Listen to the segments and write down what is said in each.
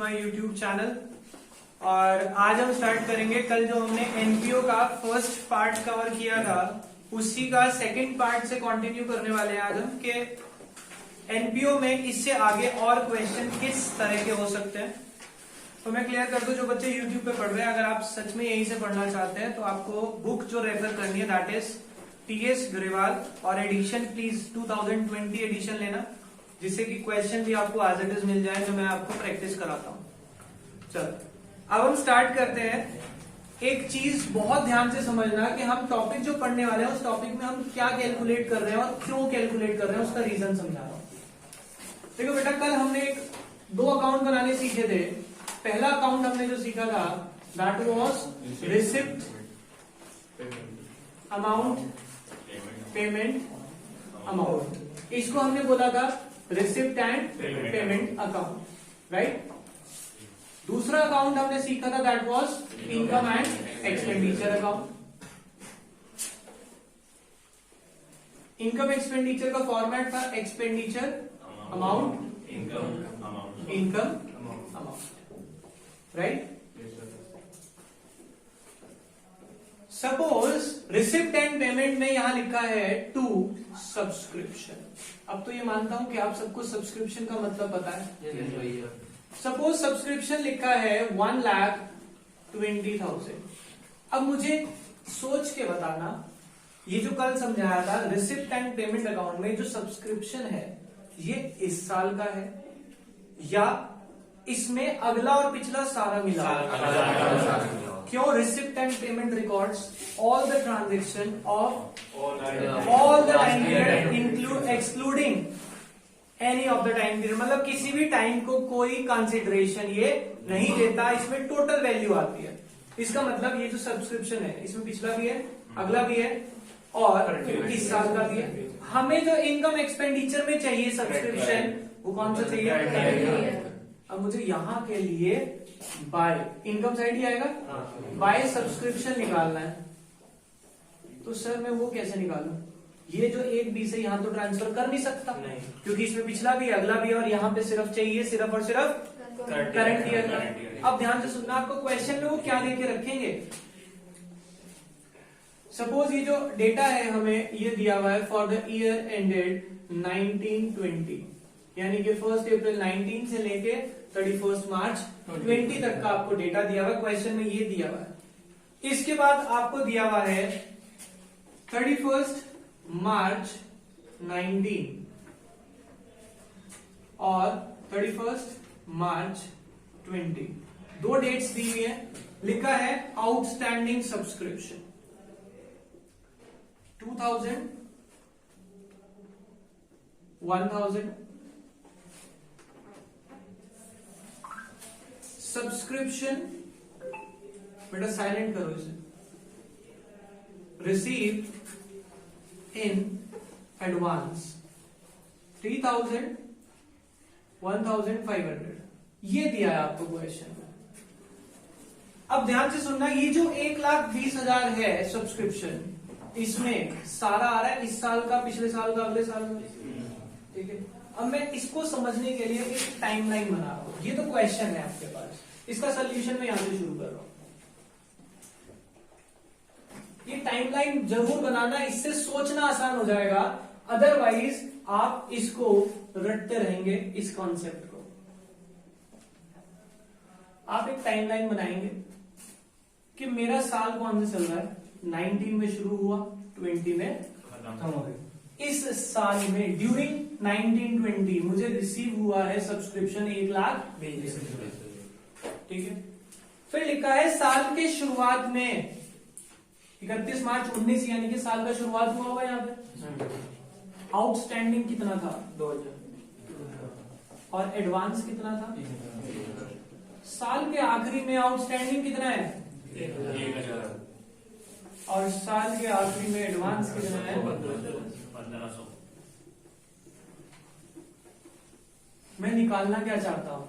My YouTube channel. और आज हम स्टार्ट करेंगे, कल जो हमने एनपीओ का फर्स्ट पार्ट कवर किया था उसी का सेकंड पार्ट से कंटिन्यू करने वाले हैं आज हम कि एनपीओ में इससे आगे और क्वेश्चन किस तरह के हो सकते हैं। तो मैं क्लियर कर दूं, जो बच्चे यूट्यूब पे पढ़ रहे हैं, अगर आप सच में यहीं से पढ़ना चाहते हैं तो आपको बुक जो रेफर करनी है दैट इज टीएस ग्रेवाल और एडिशन प्लीज 2020 एडिशन लेना, जिससे कि क्वेश्चन भी आपको एज इट इज मिल जाए जो मैं आपको प्रैक्टिस कराता हूँ। चलो अब हम स्टार्ट करते हैं। एक चीज बहुत ध्यान से समझना कि हम टॉपिक जो पढ़ने वाले हैं उस टॉपिक में हम क्या कैलकुलेट कर रहे हैं और क्यों कैलकुलेट कर रहे हैं उसका रीजन समझा रहा हूं। देखो बेटा, कल हमने दो अकाउंट बनाने सीखे थे। पहला अकाउंट हमने जो सीखा था that was receipt amount payment amount. इसको हमने बोला था receipt and payment account, right. दूसरा अकाउंट हमने सीखा था that was income and expenditure account. Income expenditure का फॉर्मेट था expenditure amount income amount, right. Suppose receipt and payment में यहां लिखा है टू सब्सक्रिप्शन। अब तो ये मानता हूं कि आप सबको सब्सक्रिप्शन का मतलब पता है। सपोज सब्सक्रिप्शन लिखा है 1,20,000। अब मुझे सोच के बताना, ये जो कल समझाया था रिसिप्ट एंड पेमेंट अकाउंट में जो सब्सक्रिप्शन है ये इस साल का है या इसमें अगला और पिछला सारा मिला? क्यों? Receipt and payment records all the transaction of all the time period include excluding any of the time period, मतलब किसी भी टाइम को कोई कंसिडरेशन ये नहीं देता, इसमें टोटल वैल्यू आती है। इसका मतलब ये जो सब्सक्रिप्शन है इसमें पिछला भी है, अगला भी है और इस साल का भी है। हमें जो इनकम एक्सपेंडिचर में चाहिए सब्सक्रिप्शन वो कौन सा चाहिए? अब मुझे यहां के लिए बाय इनकम साइड ही आएगा, बाय सब्सक्रिप्शन निकालना है। तो सर मैं वो कैसे निकालूं? ये जो एक बी से यहां तो ट्रांसफर कर नहीं सकता नहीं, क्योंकि इसमें पिछला भी अगला भी और यहाँ पे सिर्फ चाहिए सिर्फ और सिर्फ करंट ईयर। अब ध्यान से सुनना, आपको क्वेश्चन में वो क्या देके रखेंगे। सपोज ये जो डेटा है हमें ये दिया हुआ है फॉर द ईयर एंडेड 1920, यानी कि 1 अप्रैल 19 से लेके 31 मार्च 20 तक का आपको डेटा दिया हुआ है। क्वेश्चन में ये दिया हुआ है। इसके बाद आपको दिया हुआ है 31 मार्च 19 और 31 मार्च 20, दो डेट्स दी हुई है। लिखा है आउटस्टैंडिंग सब्सक्रिप्शन 2000 1000 सब्सक्रिप्शन, बेटा साइलेंट करो इसे, रिसीव इन एडवांस 3000 1500, ये दिया है आपको क्वेश्चन में। अब ध्यान से सुनना, ये जो 1,20,000 है सब्सक्रिप्शन, इसमें सारा आ रहा है इस साल का, पिछले साल का, अगले साल का, ठीक है। अब मैं इसको समझने के लिए एक टाइमलाइन बना रहा हूं। ये तो क्वेश्चन है आपके पास, इसका सोल्यूशन मैं यहां से शुरू कर रहा हूं। ये टाइमलाइन जरूर बनाना, इससे सोचना आसान हो जाएगा, अदरवाइज आप इसको रटते रहेंगे इस कॉन्सेप्ट को। आप एक टाइमलाइन बनाएंगे कि मेरा साल कौन से चल रहा है, 19 में शुरू हुआ, 20 में खत्म हो गया। इस साल में ड्यूरिंग 1920 मुझे रिसीव हुआ है सब्सक्रिप्शन 1,20,000, ठीक है। फिर लिखा है साल के शुरुआत में 31 मार्च 19, यानी कि साल का शुरुआत हुआ होगा यहाँ पे। आउटस्टैंडिंग कितना था? 2000 और एडवांस कितना था? साल के आखिरी में आउटस्टैंडिंग कितना है? 1000 और साल के आखिरी में एडवांस कितना है? 1500। मैं निकालना क्या चाहता हूं?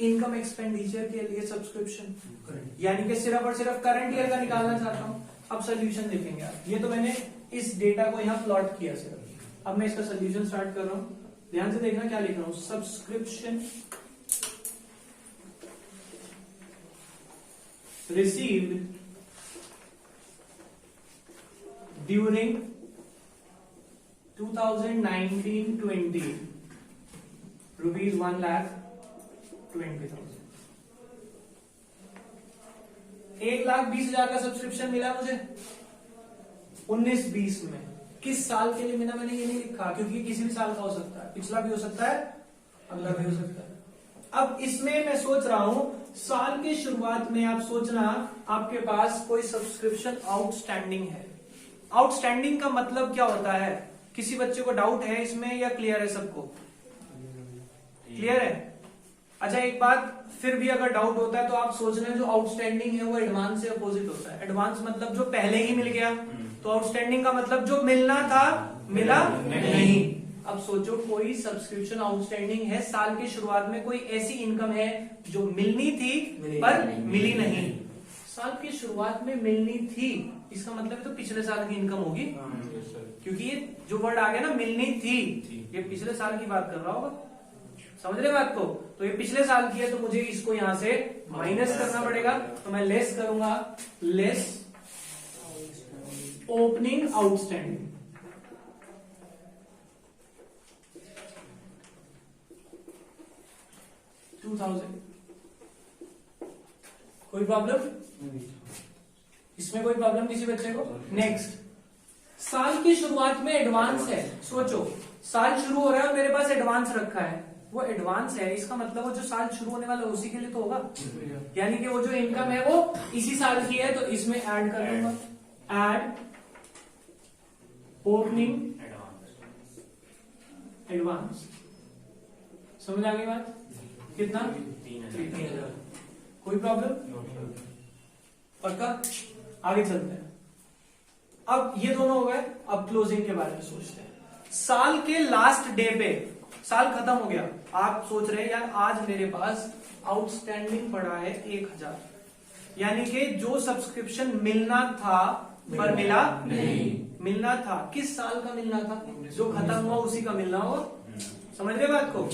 इनकम एक्सपेंडिचर के लिए सब्सक्रिप्शन, यानी कि सिर्फ और सिर्फ करंट ईयर का निकालना चाहता हूं। अब सोल्यूशन देखेंगे आप। ये तो मैंने इस डेटा को यहां प्लॉट किया सिर्फ, अब मैं इसका सोल्यूशन स्टार्ट कर रहा हूं। ध्यान से देखना क्या लिख रहा हूं, सब्सक्रिप्शन received during 2019-20 rupees 1,20,000। 1,20,000 का सब्सक्रिप्शन मिला मुझे 19-20 में। किस साल के लिए मिला मैंने ये नहीं लिखा, क्योंकि किसी भी साल का हो सकता है, पिछला भी हो सकता है, अगला भी हो सकता है। अब इसमें मैं सोच रहा हूं साल के शुरुआत में आप सोचना आपके पास कोई सब्सक्रिप्शन आउटस्टैंडिंग है। आउटस्टैंडिंग का मतलब क्या होता है? किसी बच्चे को डाउट है इसमें या क्लियर है सबको? क्लियर है? अच्छा एक बात फिर भी अगर डाउट होता है तो आप सोच रहे हैं जो आउटस्टैंडिंग है वो एडवांस से अपोजिट होता है। एडवांस मतलब जो पहले ही मिल गया, तो आउटस्टैंडिंग का मतलब जो मिलना था मिला नहीं। अब सोचो कोई सब्सक्रिप्शन आउटस्टैंडिंग है, साल की शुरुआत में कोई ऐसी इनकम है जो मिलनी थी पर मिली नहीं। साल की शुरुआत में मिलनी थी, इसका मतलब है तो पिछले साल की इनकम होगी, क्योंकि ये जो वर्ड आ गया ना मिलनी थी, ये पिछले साल की बात कर रहा होगा। समझ रहे बात को? तो ये पिछले साल की है तो मुझे इसको यहां से माइनस करना पड़ेगा, तो मैं लेस करूंगा, लेस ओपनिंग आउटस्टैंडिंग। कोई प्रॉब्लम इसमें? कोई प्रॉब्लम किसी बच्चे को? नेक्स्ट, साल की शुरुआत में एडवांस है। सोचो साल शुरू हो रहा है और मेरे पास एडवांस रखा है, वो एडवांस है, इसका मतलब वो जो साल शुरू होने वाला है उसी के लिए तो होगा, यानी कि वो जो इनकम है वो इसी साल की है, तो इसमें ऐड कर दूंगा, ऐड ओपनिंग एडवांस। समझ आ गई बात? कितना? 3,000। कोई प्रॉब्लम? पक्का? आगे चलते हैं। अब ये दोनों हो गए, अब क्लोजिंग के बारे में सोचते हैं। साल के लास्ट डे पे साल खत्म हो गया, आप सोच रहे हैं यार आज मेरे पास आउटस्टैंडिंग पड़ा है 1,000, यानी कि जो सब्सक्रिप्शन मिलना था पर मिला नहीं। मिलना था, किस साल का मिलना था? जो खत्म हुआ उसी का मिलना होगा। समझ रहे बात को?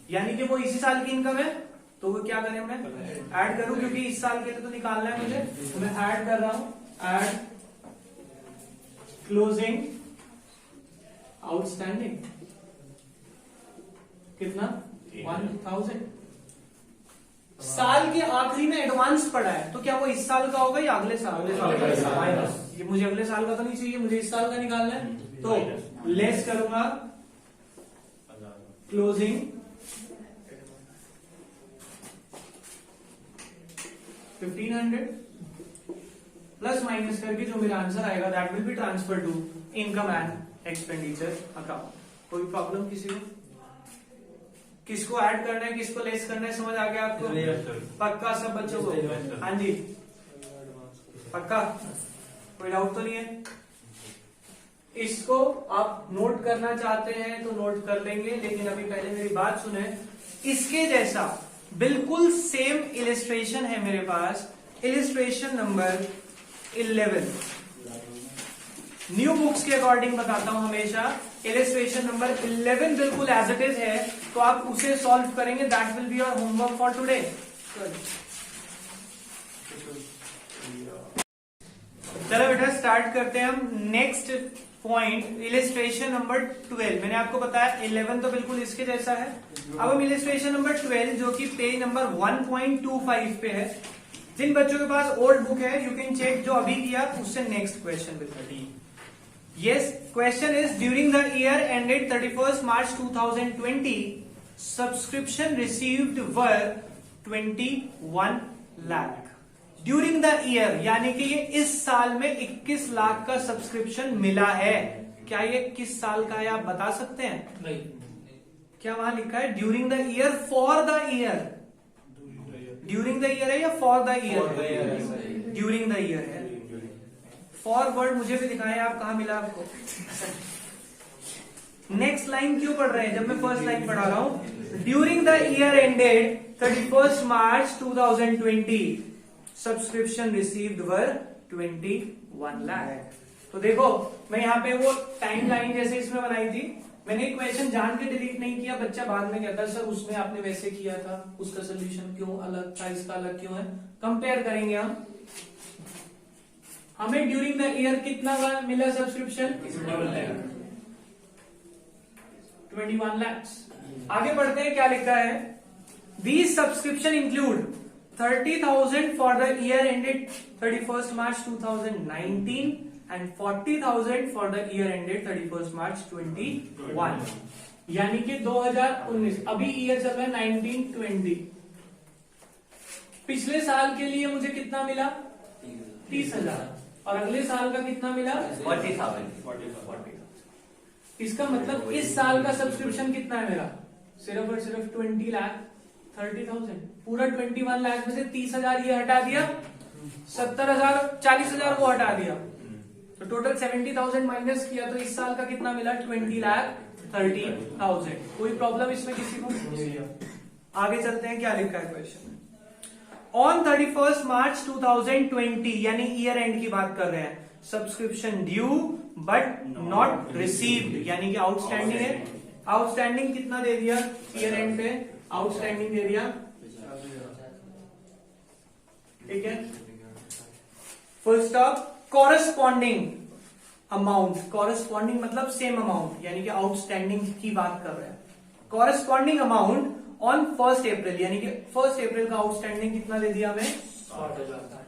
यानी कि वो इसी साल की इनकम है, तो वो क्या करें, मैं ऐड करूं, क्योंकि इस साल के लिए तो निकालना है मुझे, तो मैं ऐड कर रहा हूं, ऐड क्लोजिंग आउटस्टैंडिंग। कितना? 1,000। साल के आखिरी में एडवांस पड़ा है, तो क्या वो इस साल का होगा या अगले साल? ये मुझे अगले साल का तो नहीं चाहिए, मुझे इस साल का निकालना है, तो लेस करूंगा, क्लोजिंग 1,500 प्लस माइनस करके जो मेरा आंसर आएगा that will be transfer to income and expenditure account. कोई प्रॉब्लम किसी को? किसको ऐड करना है, किसको लेस करना है, समझ आ गया आपको? पक्का सब बच्चों को? हाँ जी पक्का, कोई डाउट तो नहीं है? इसको आप नोट करना चाहते हैं तो नोट कर लेंगे, लेकिन अभी पहले मेरी बात सुने। इसके जैसा बिल्कुल सेम इलिस्ट्रेशन है मेरे पास, इलिस्ट्रेशन नंबर 11। न्यू बुक्स के अकॉर्डिंग बताता हूं हमेशा, इलिस्ट्रेशन नंबर 11 बिल्कुल एज इट इज है, तो आप उसे सॉल्व करेंगे, that will be your homework for today. चलो बेटा स्टार्ट करते हैं हम नेक्स्ट पॉइंट, इलिस्ट्रेशन नंबर 12। मैंने आपको बताया 11 तो बिल्कुल इसके जैसा है। अब हम इलिस्ट्रेशन नंबर 12 जो कि पेज नंबर 1.25 पे है, जिन बच्चों के पास ओल्ड बुक है यू कैन चेक, जो अभी किया उससे नेक्स्ट क्वेश्चन बिल्कुल। Yes, question is during the year ended 31st March 2020, subscription received were 21 lakh. During the year यानी कि ये इस साल में 21 लाख का सब्सक्रिप्शन मिला है। क्या ये किस साल का है आप बता सकते हैं? नहीं। क्या वहां लिखा है during the year, for the year? During the year है या for the year? During the year है। फॉर वर्ड मुझे भी दिखाएं आप, कहां मिला आपको? नेक्स्ट लाइन क्यों पढ़ रहे हैं जब मैं फर्स्ट लाइन पढ़ा रहा हूं? During the year ended 31st March 2020 subscription received were 21 lakh. तो देखो मैं यहाँ पे वो टाइम लाइन जैसे इसमें बनाई थी, मैंने क्वेश्चन जान के डिलीट नहीं किया, बच्चा बाद में कहता सर उसमें आपने वैसे किया था, उसका सोल्यूशन क्यों अलग था, इसका अलग क्यों है। कंपेयर करेंगे हम हमें ड्यूरिंग द ईयर कितना का मिला सब्सक्रिप्शन? 21 lakhs। आगे बढ़ते हैं, क्या लिखा है? These subscription include 30,000 for the year ended 31st March 2019 and 40,000 for the year ended 31st March 21। यानी कि 2019, अभी ईयर चल रहा है 1920। पिछले साल के लिए मुझे कितना मिला? 30,000। और अगले साल का कितना मिला? 40,000। इसका मतलब इस साल का सब्सक्रिप्शन कितना है मेरा? सिर्फ और सिर्फ 20,30,000। पूरा 21 लाख में से 30,000 ये हटा दिया, 70,000 40,000 को हटा दिया, तो टोटल 70,000 माइनस किया, तो इस साल का कितना मिला? 20,30,000। कोई प्रॉब्लम इसमें किसी को? आगे चलते हैं, क्या लिखा है क्वेश्चन में? ऑन 31st March 2020, यानी ईयर एंड की बात कर रहे हैं, subscription due but not received, यानी कि आउटस्टैंडिंग है। आउटस्टैंडिंग कितना दे दिया ईयर एंड पे? आउटस्टैंडिंग दे दिया, ठीक है, full stop. Corresponding amount, corresponding मतलब सेम अमाउंट, यानी कि आउटस्टैंडिंग की बात कर रहे हैं। Corresponding amount on 1st April, यानी कि 1st April का आउटस्टैंडिंग कितना दे दिया हमें? 60,000।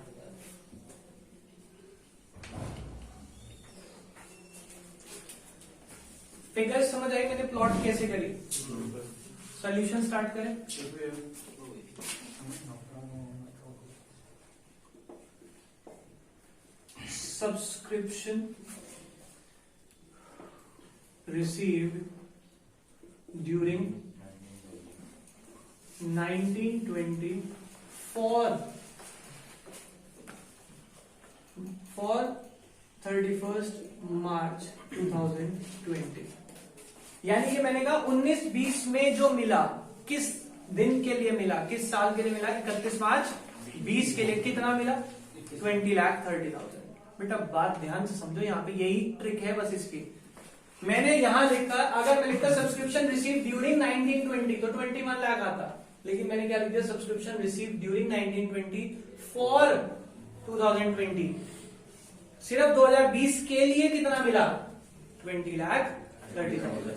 फिगर्स समझ आई मैंने प्लॉट कैसे करी? सॉल्यूशन स्टार्ट करें। Subscription received during 1920 for 31st March 2020, यानी कि मैंने कहा 19-20 में जो मिला, किस दिन के लिए मिला, किस साल के लिए मिला? 31 मार्च 20 के लिए कितना मिला? 20,30,000। बेटा बात ध्यान से समझो, यहाँ पे यही ट्रिक है बस इसकी। मैंने यहां लिखा, अगर मैं लिखता सब्सक्रिप्शन रिसीव ड्यूरिंग 1920 तो 21 लाख आता, लेकिन मैंने क्या लिख दिया? Subscription receive during 1920 for 2020। सिर्फ 2020 के लिए कितना मिला? 20,30,000।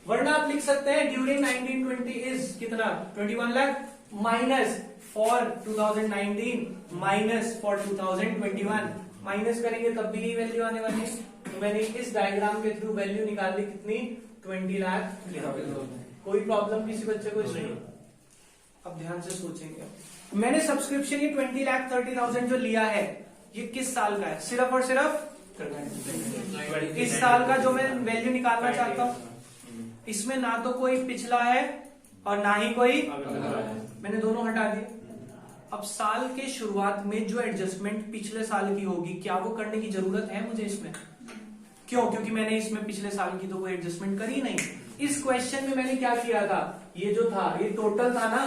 वरना आप लिख सकते हैं ड्यूरिंग 1920 इज कितना? 21 lakh minus for 2019 minus for 2021। Minus करेंगे तब भी यही वैल्यू आने वाली है। तो मैंने इस डायग्राम के थ्रू वैल्यू निकाल ली, कितनी? 20 लाख। कोई प्रॉब्लम किसी बच्चे को इसमें? अब ध्यान से सोचेंगे, मैंने सब्सक्रिप्शन ये 20,30,000 जो लिया है, ये किस साल का है? सिर्फ और सिर्फ इस साल का जो मैं वैल्यू निकालना चाहता हूं। इसमें ना तो कोई पिछला है और ना ही कोई, मैंने दोनों हटा दिए। अब साल के शुरुआत में जो एडजस्टमेंट पिछले साल की होगी, क्या वो करने की जरूरत है मुझे इसमें? क्यों? क्योंकि मैंने इसमें पिछले साल की तो कोई एडजस्टमेंट करी नहीं। इस क्वेश्चन में मैंने क्या किया था? ये जो था ये टोटल था ना,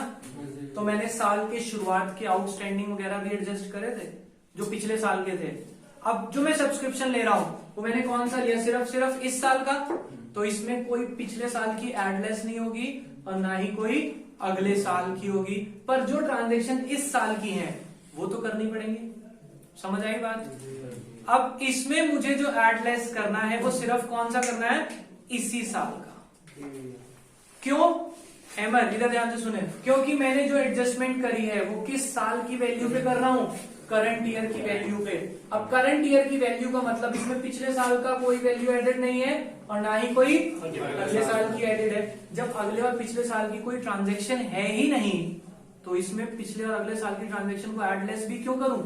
तो मैंने साल के शुरुआत के आउटस्टैंडिंग वगैरह भी एडजस्ट करे थे जो पिछले साल के थे। अब जो मैं सब्सक्रिप्शन ले रहा हूं वो मैंने कौन सा लिया? सिर्फ इस साल का, तो इसमें कोई पिछले साल की एडलेस नहीं होगी और ना ही कोई अगले साल की होगी, पर जो ट्रांजेक्शन इस साल की हैं वो तो करनी पड़ेंगे। समझ आई बात? अब इसमें मुझे जो एडलेस करना है वो सिर्फ कौन सा करना है? इसी साल का। क्यों? अहमद इधर ध्यान से सुने, क्योंकि मैंने जो एडजस्टमेंट करी है वो किस साल की वैल्यू पे कर रहा हूं? करंट ईयर की वैल्यू पे। अब करंट ईयर की वैल्यू का मतलब इसमें पिछले साल का कोई वैल्यू एडेड नहीं है और ना ही कोई अगले साल की एडेड है। जब अगले और पिछले साल की कोई ट्रांजैक्शन है ही नहीं, तो इसमें पिछले और अगले साल की ट्रांजैक्शन को एडलेस भी क्यों करूं?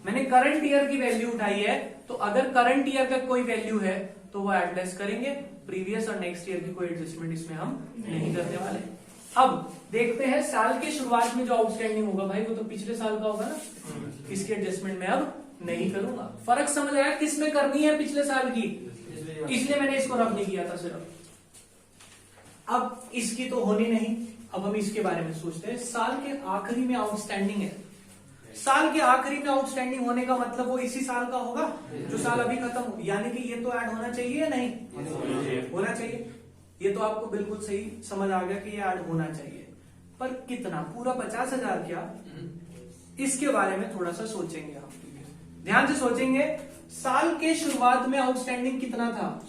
मैंने करंट ईयर की वैल्यू उठाई है, तो अगर करंट ईयर का कोई वैल्यू है तो वो एडलेस करेंगे। प्रीवियस और नेक्स्ट ईयर की कोई एडजस्टमेंट इसमें हम नहीं करने वाले। अब देखते हैं साल के शुरुआत में जो आउटस्टैंडिंग होगा भाई वो तो पिछले साल का होगा ना, इसकी एडजस्टमेंट मैं अब नहीं करूंगा। फर्क समझ आया किस में करनी है? पिछले साल की, इसलिए मैंने इसको रब नहीं किया था सिर्फ। अब इसकी तो होनी नहीं, अब हम इसके बारे में सोचते हैं। साल के आखिरी में आउटस्टैंडिंग है, साल के आखिरी में आउटस्टैंडिंग होने का मतलब वो इसी साल का होगा जो साल अभी खत्म हो, यानी कि ये तो ऐड होना चाहिए या नहीं? होना चाहिए। ये तो आपको बिल्कुल सही समझ आ गया कि ये ऐड होना चाहिए, पर कितना? पूरा 50,000 क्या? इसके बारे में थोड़ा सा सोचेंगे हम। ध्यान से सोचेंगे, साल के शुरुआत में आउटस्टैंडिंग कितना था?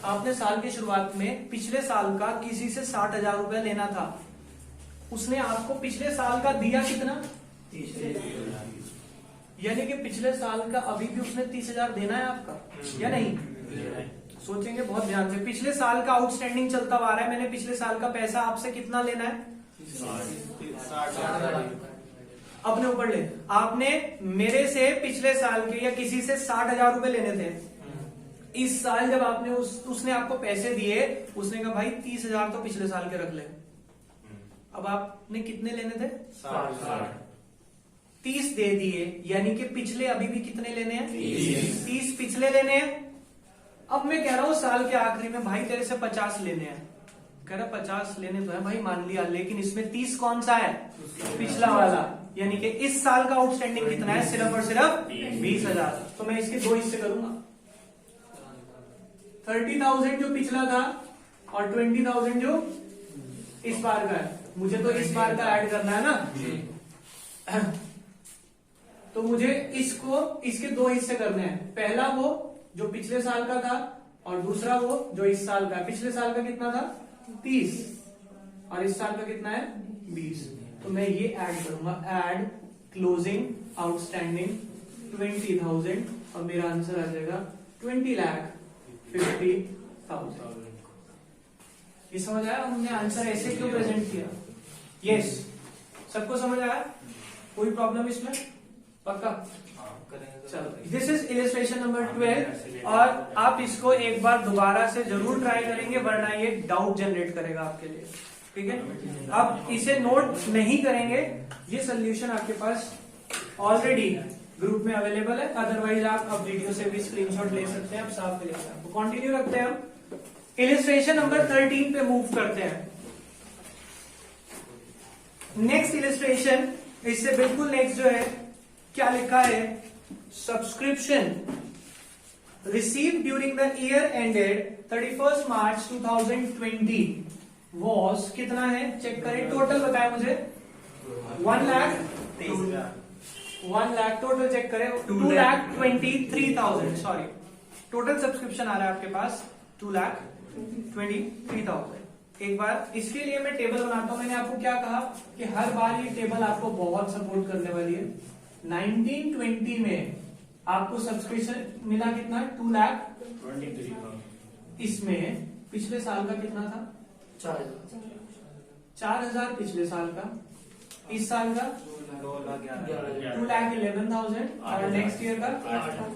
आपने साल के शुरुआत में पिछले साल का किसी से 60,000 रुपया लेना था, उसने आपको पिछले साल का दिया कितना? 30,000। यानी कि पिछले साल का अभी भी उसने 30,000 देना है आपका या नहीं? सोचेंगे बहुत ध्यान से, पिछले साल का आउटस्टैंडिंग चलता आ रहा है, मैंने पिछले साल का पैसा आपसे कितना लेना है? 60,000। अपने ऊपर ले, आपने मेरे से पिछले साल के या किसी से 60,000 रुपए लेने थे। इस साल जब आपने उसने आपको पैसे दिए, उसने कहा भाई 30,000 तो पिछले साल के रख ले। अब आपने कितने लेने थे? 60। 30 दे दिए, यानी कि पिछले अभी भी कितने लेने हैं? 30 पिछले लेने हैं। अब मैं कह रहा हूं साल के आखिरी में भाई तेरे से 50 लेने हैं। कह रहा 50 लेने तो है भाई, मान लिया, लेकिन इसमें 30 कौन सा है? पिछला वाला। यानी कि इस साल का आउटस्टैंडिंग कितना है? सिर्फ और सिर्फ 20,000। तो मैं इसके 2 हिस्से करूंगा, 30,000 जो पिछला था और 20,000 जो इस बार का है। मुझे तो इस बार का ऐड करना है ना, तो मुझे इसको इसके 2 हिस्से करने हैं। पहला वो जो पिछले साल का था और दूसरा वो जो इस साल का। पिछले साल का कितना था? 30 और इस साल का कितना है? 20। तो मैं ये ऐड करूंगा, ऐड क्लोजिंग आउटस्टैंडिंग 20,000 और मेरा आंसर आ जाएगा 20,50,000। ये समझ आया हमने आंसर ऐसे क्यों प्रेजेंट किया? यस, सबको समझ आया? कोई प्रॉब्लम इसमें? पक्का? चलो, दिस इज इलिस्ट्रेशन नंबर 12 और आप इसको एक बार दोबारा से जरूर ट्राई करेंगे, वरना ये डाउट जनरेट करेगा आपके लिए। ठीक है, अब इसे नोट नहीं करेंगे, ये सोल्यूशन आपके पास ऑलरेडी ग्रुप में अवेलेबल है। अदरवाइज आप अब वीडियो से भी स्क्रीनशॉट ले सकते हैं, आप साफ ले सकते हैं। कंटिन्यू रखते हैं, हम इलिस्ट्रेशन नंबर 13 पे मूव करते हैं। नेक्स्ट इलिस्ट्रेशन, इससे बिल्कुल नेक्स्ट जो है, क्या लिखा है? Subscription received during the year ended 31 March 2020 was, कितना है चेक करें, टोटल बताया मुझे 1 लाख, टोटल चेक करें 2,23,000। सॉरी, टोटल सब्सक्रिप्शन आ रहा है आपके पास 2,23,000। एक बार इसके लिए मैं टेबल बनाता हूं। मैंने आपको क्या कहा कि हर बार ये टेबल आपको बहुत सपोर्ट करने वाली है। 1920 में आपको सब्सक्रिप्शन मिला कितना? 2,23,000। इसमें पिछले साल का कितना था? 4,000 पिछले साल का, इस साल का 2,11,000 और नेक्स्ट ईयर का 8,000।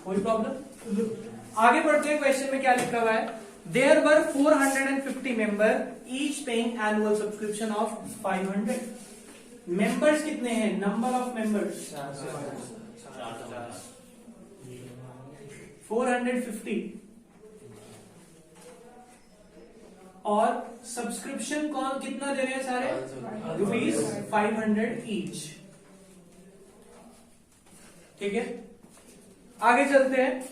कोई प्रॉब्लम? आगे बढ़ते हैं, क्वेश्चन में क्या लिखा हुआ है? There were 450 members, each paying annual subscription of 500. Members कितने हैं? Number of members 450 और सब्सक्रिप्शन कौन कितना दे रहे हैं सारे? ₹500 each। ठीक है, आगे चलते हैं।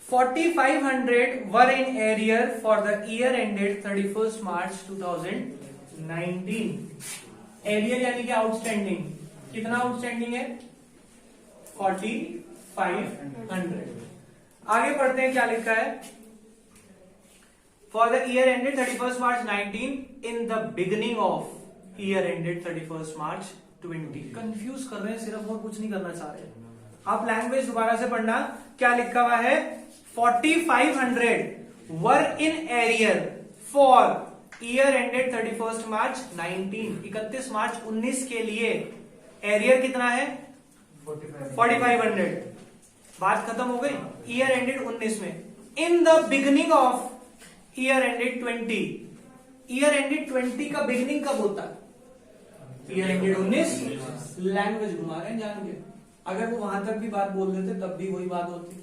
4,500 were in arrear for the year ended 31st March 2019. Arrear यानी कि आउटस्टैंडिंग, कितना आउटस्टैंडिंग है? 4,500। आगे पढ़ते हैं क्या लिखा है? For the year ended 31st March 19 in the beginning of year ended 31st March 20। Confuse कर रहे हैं सिर्फ, और कुछ नहीं करना चाह रहे। आप लैंग्वेज दोबारा से पढ़ना, क्या लिखा हुआ है? 4,500 were in arrear for year ended 31st March 19। 31 मार्च 19 के लिए एरियर कितना है? 4,500। बात खत्म हो गई। ईयर एंडेड 19 में। In the beginning of year ended 20। Year ended 20 का बिगिनिंग कब होता है? Year ended 19। लैंग्वेज घुमा रहे हैं जान के, अगर वो वहां तक भी बात बोल देते तब भी वही बात होती।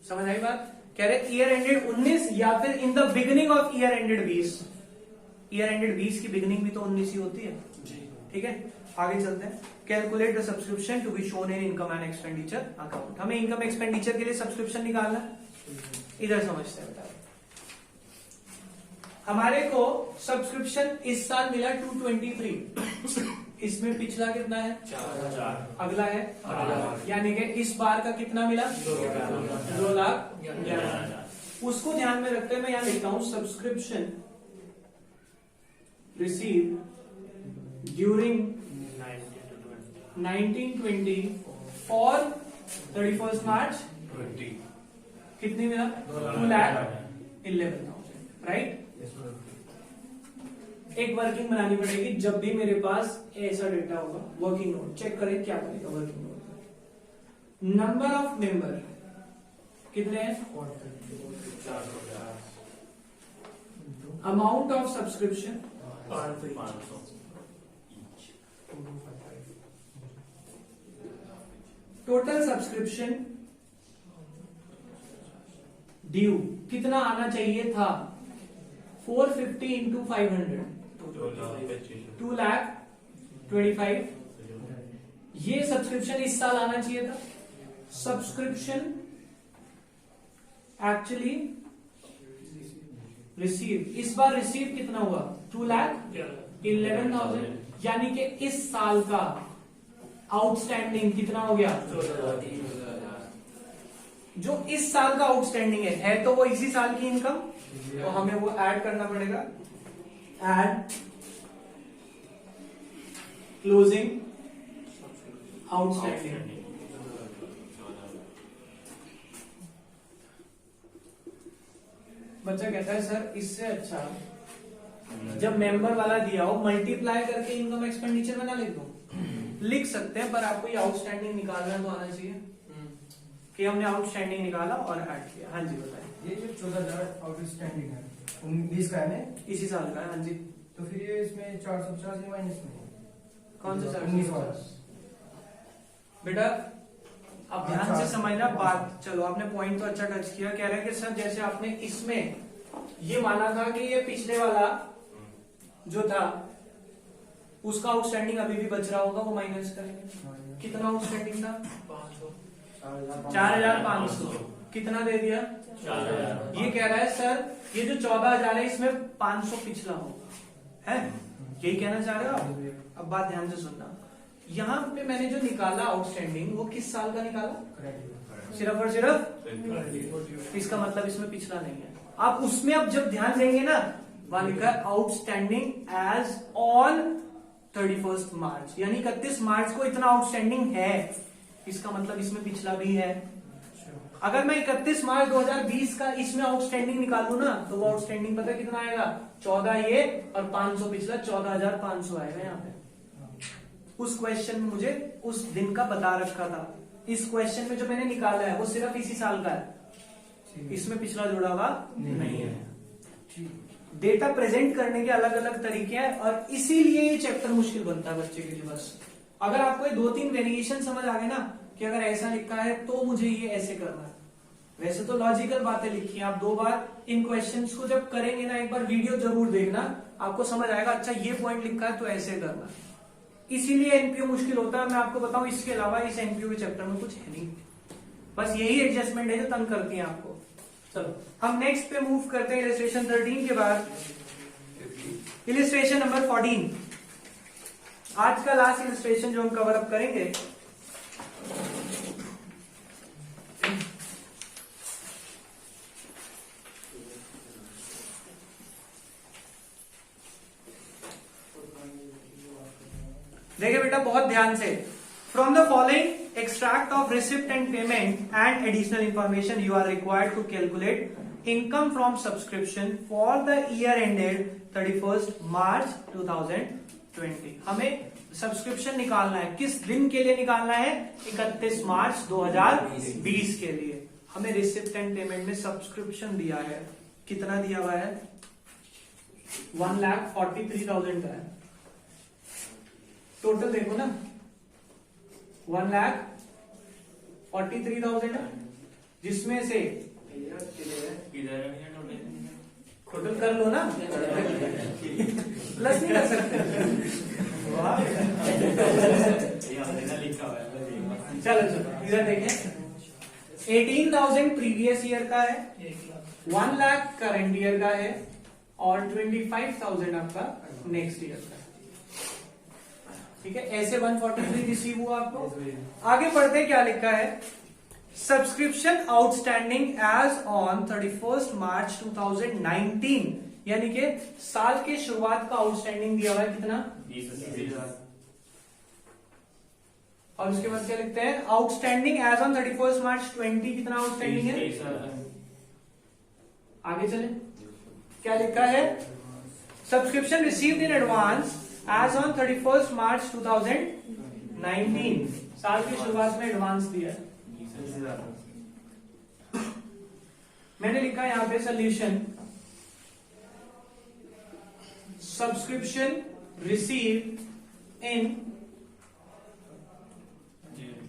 समझ आई बात? कह रहे ईयर एंडेड 19 या फिर in the beginning of year ended 20। Year ended 20 की बिगिनिंग भी तो 19 ही होती है। ठीक है, आगे चलते हैं। Calculate the subscription to be shown in income and expenditure account. हमें इनकम एक्सपेंडिचर के लिए सब्सक्रिप्शन निकालना है। इधर समझते हैं बेटा, हमारे को सब्सक्रिप्शन इस साल मिला 223, इसमें पिछला कितना है 4, अगला है यानी कि इस बार का कितना मिला 2,11,000। उसको ध्यान में रखते हुए मैं यहां लिखता हूं सब्सक्रिप्शन रिसीव ड्यूरिंग 1920 और 31st मार्च कितनी मिला 2,11,000 राइट। एक वर्किंग बनानी पड़ेगी जब भी मेरे पास ऐसा डेटा होगा। वर्किंग नोट चेक करें क्या बनेगा working note. Number of member कितने हैं amount of subscription 500 total subscription due कितना आना चाहिए था 450 इंटू 500 2,25,000। ये सब्सक्रिप्शन इस साल आना चाहिए था। सब्सक्रिप्शन एक्चुअली रिसीव इस बार रिसीव कितना हुआ 2,11,000 यानी कि इस साल का आउटस्टैंडिंग कितना हो गया जो इस साल का आउटस्टैंडिंग है तो वो इसी साल की इनकम तो हमें वो ऐड करना पड़ेगा। ऐड क्लोजिंग आउटस्टैंडिंग बच्चा कहता है सर इससे अच्छा जब मेंबर वाला दिया हो मल्टीप्लाई करके इनकम एक्सपेंडिचर में ना लिख दो। लिख सकते हैं पर आपको ये आउटस्टैंडिंग निकालना तो आना चाहिए कि हमने आउटस्टैंडिंग निकाला और ऐड किया। हाँ जी बताइए। ये जो 14,000 आउटस्टैंडिंग है 19 का है इसी साल का है। हाँ जी तो फिर ये इसमें 450 माइनस में कौन सा 19 वाला बेटा अब ध्यान से समझना बात। चलो आपने पॉइंट तो अच्छा टच किया। कह रहे हैं कि सर जैसे आपने इसमें ये माना था कि ये पिछले वाला जो था उसका आउटस्टैंडिंग अभी भी बच रहा होगा वो माइनस करेंगे। कितना आउटस्टैंडिंग था 4,500 कितना दे दिया 4,000। ये कह रहा है सर ये जो 14,000 है इसमें 500 पिछला होगा है यही कहना चाह रहे हो आप। अब बात ध्यान से सुनना यहाँ पे मैंने जो निकाला आउटस्टैंडिंग वो किस साल का निकाला सिर्फ और सिर्फ इसका मतलब इसमें पिछला नहीं है। आप उसमें अब जब ध्यान देंगे ना वहां लिखा है आउटस्टैंडिंग एज ऑन 31st मार्च यानी 31 मार्च को इतना आउटस्टैंडिंग है इसका मतलब इसमें पिछला भी है। अगर मैं 31 मार्च 2020 का इसमें आउटस्टैंडिंग निकालू ना तो वो आउटस्टैंडिंग पता कितना आएगा 14 ये और 500 पिछला 14,500 आएगा यहाँ पे। उस क्वेश्चन में मुझे उस दिन का बता रखा था। इस क्वेश्चन में जो मैंने निकाला है वो सिर्फ इसी साल का है इसमें पिछला जुड़ा हुआ नहीं है। डेटा प्रेजेंट करने के अलग अलग तरीके हैं और इसीलिए ये चैप्टर मुश्किल बनता है बच्चे के लिए। बस अगर आपको ये 2-3 वेरिएशन समझ आ गए ना कि अगर ऐसा लिखा है तो मुझे ये ऐसे करना है। वैसे तो लॉजिकल बातें लिखी हैं। आप 2 बार इन क्वेश्चंस को जब करेंगे ना एक बार वीडियो जरूर देखना आपको समझ आएगा अच्छा ये पॉइंट लिखा है तो ऐसे करना। इसीलिए एनपीओ मुश्किल होता है। मैं आपको बताऊं इसके अलावा इस एनपीओ के चैप्टर में कुछ है नहीं। बस यही एडजस्टमेंट है जो तंग करती है आपको। चलो हम नेक्स्ट पे मूव करते हैं इलिस्ट्रेशन 13 के बाद इलिस्ट्रेशन नंबर 14। आज का लास्ट इलिस्ट्रेशन जो हम कवर अप करेंगे देखिए बेटा बहुत ध्यान से। From the following extract of receipt and payment and additional information you are required to calculate income from subscription for the year ended 31st March 2020। हमें सब्सक्रिप्शन निकालना है। किस दिन के लिए निकालना है 31 मार्च 2020 के लिए। हमें रिसिप्ट एंड पेमेंट में सब्सक्रिप्शन दिया है। कितना दिया हुआ है 1,43,000 का है। टोटल देखो ना 1,43,000 है जिसमें से टोटल कर लो ना प्लस नहीं कर सकते। चलो इधर देखें 18,000 प्रीवियस ईयर का है 1 लाख करंट ईयर का है और 25,000 आपका नेक्स्ट ईयर का है। ठीक है, ऐसे 143 रिसीव हुआ आपको। आगे बढ़ते क्या लिखा है, subscription outstanding as on 31 March 2019, यानी कि साल के शुरुआत का आउटस्टैंडिंग दिया हुआ है कितना, 20,000। और उसके बाद क्या लिखते हैं, आउटस्टैंडिंग एज ऑन 31 मार्च 20 कितना आउटस्टैंडिंग है। 23,000। आगे चले, क्या लिखा है, subscription received in advance as on 31 March 2019, साल की शुरुआत में एडवांस दिया है। 20,000। मैंने लिखा है यहां पे solution, subscription received in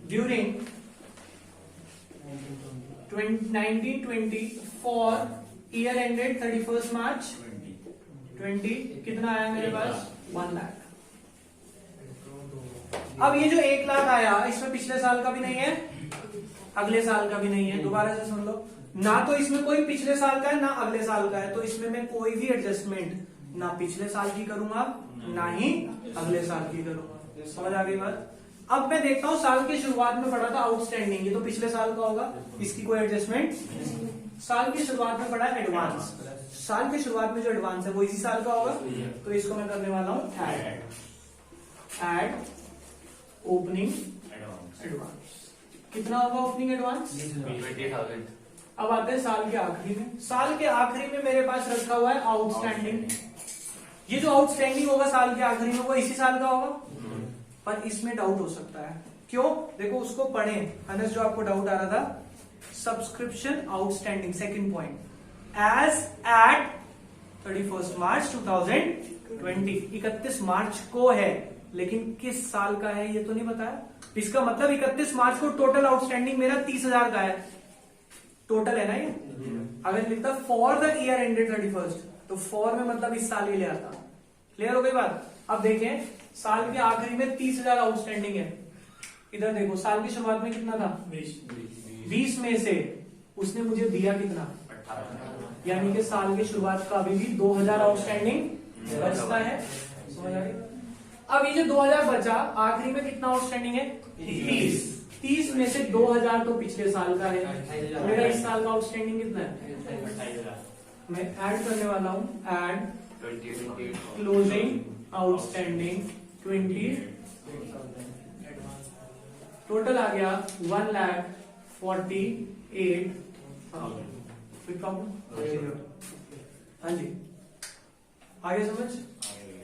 during 1920 for year ended 31 मार्च 20, कितना आया मेरे पास, 1 लाख। अब ये जो 1 लाख आया, इसमें पिछले साल का भी नहीं है, अगले साल का भी नहीं है। दोबारा से सुन लो, ना तो इसमें कोई पिछले साल का है ना अगले साल का है, तो इसमें मैं कोई भी एडजस्टमेंट ना पिछले साल की करूंगा ना ही अगले साल की करूंगा। समझ आ गई बात। अब मैं देखता हूं साल की शुरुआत में पड़ा था आउटस्टैंडिंग, ये तो पिछले साल का होगा, इसकी कोई एडजस्टमेंट। साल की शुरुआत में पड़ा एडवांस, साल की शुरुआत में जो एडवांस है वो इसी साल का होगा, तो इसको मैं करने वाला हूं एड ओपनिंग एडवांस। कितना होगा ओपनिंग एडवांस, 20,000। अब आते हैं साल के आखिरी में। साल के आखिरी में मेरे पास रखा हुआ है आउटस्टैंडिंग। ये जो आउटस्टैंडिंग होगा साल के आखिरी में वो इसी साल का होगा, पर इसमें डाउट हो सकता है। क्यों, देखो उसको पढ़ें, अनस जो आपको डाउट आ रहा था, subscription outstanding second point as at 31 March 2020, 31 March को है, लेकिन किस साल का है ये तो नहीं बताया। इसका मतलब 31 मार्च को टोटल आउटस्टैंडिंग मेरा 30,000 का है, टोटल है ना ये। अगर लिखता फॉर द ईयर एंडेड 31, तो फॉर में मतलब इस साल ही ले आता। क्लियर हो गई बात। अब देखें साल के आखिरी में 30,000 आउटस्टैंडिंग है, इधर देखो साल की शुरुआत में कितना था, 20 में से उसने मुझे दिया कितना, 18। यानी कि साल की शुरुआत का अभी भी 2,000 आउटस्टैंडिंग बचता है। समझ आ गई। अब ये जो 2,000 बचा, आखिरी में कितना आउटस्टैंडिंग है, 30 में से 2,000 तो पिछले साल का है, मेरा इस साल का आउटस्टैंडिंग कितना है, 28,000। मैं ऐड करने वाला हूं, ऐड 20,000। क्लोजिंग आउटस्टैंडिंग 20, टोटल आ गया 1,48,000। कोई प्रॉब्लम, हाँ जी, आगे समझ,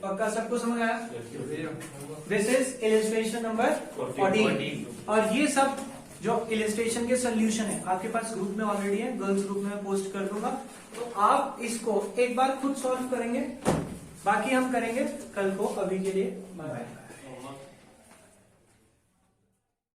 पक्का सबको समझ आया। दिस इज इलिस्ट्रेशन नंबर 14, और ये सब जो इलिस्ट्रेशन के सोल्यूशन है आपके पास ग्रुप में ऑलरेडी है, गर्ल्स ग्रुप में मैं पोस्ट कर दूंगा, तो आप इसको एक बार खुद सॉल्व करेंगे, बाकी हम करेंगे कल को। अभी के लिए बाय बाय।